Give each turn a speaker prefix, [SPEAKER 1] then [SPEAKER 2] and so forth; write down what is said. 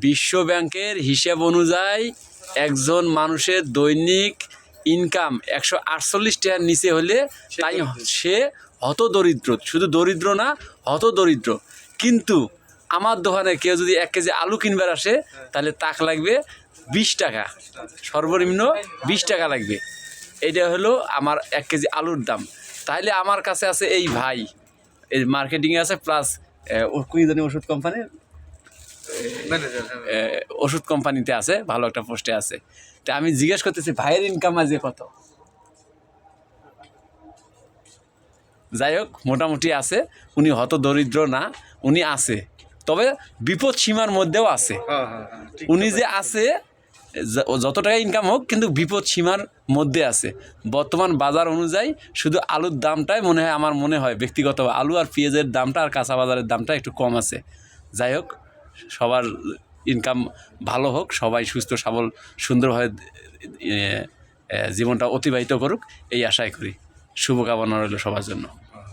[SPEAKER 1] বিশ্ব ব্যাংকের হিসেব অনুযায়ী একজন মানুষের দৈনিক ইনকাম 148 টাকার নিচে হলে তাই সে হতদরিদ্র। শুধু দরিদ্র না, হতদরিদ্র। কিন্তু আমার দোকানে কেউ যদি 1 কেজি আলু কিনবার আসে তাহলে তাক লাগবে 20 টাকা, সর্বনিম্ন 20 টাকা লাগবে। এটা হলো আমার 1 কেজি আলুর দাম। তাহলে আমার কাছে আছে এই ভাই, এই মার্কেটিংয়ে আছে, প্লাস কি জানি ওষুধ কোম্পানি, ওষুধ কোম্পানিতে আছে, ভালো একটা পোস্টে আছে। তা আমি জিজ্ঞেস করতেছি ভাইয়ের ইনকাম আজকে কত? যাই হোক, মোটামুটি আছে। উনি হত দরিদ্র না, উনি আছে, তবে বিপদ সীমার মধ্যেও আছে। উনি যে আছে, যত টাকা ইনকাম হোক, কিন্তু বিপদ সীমার মধ্যে আছে। বর্তমান বাজার অনুযায়ী শুধু আলুর দামটাই মনে হয়, আমার মনে হয় ব্যক্তিগত, আলু আর পেঁয়াজের দামটা আর কাঁচা বাজারের দামটা একটু কম আছে। যাই হোক, সবার ইনকাম ভালো হোক, সবাই সুস্থ সবল সুন্দরভাবে জীবনটা অতিবাহিত করুক, এই আশাই করি। শুভকামনা রইল সবার জন্য।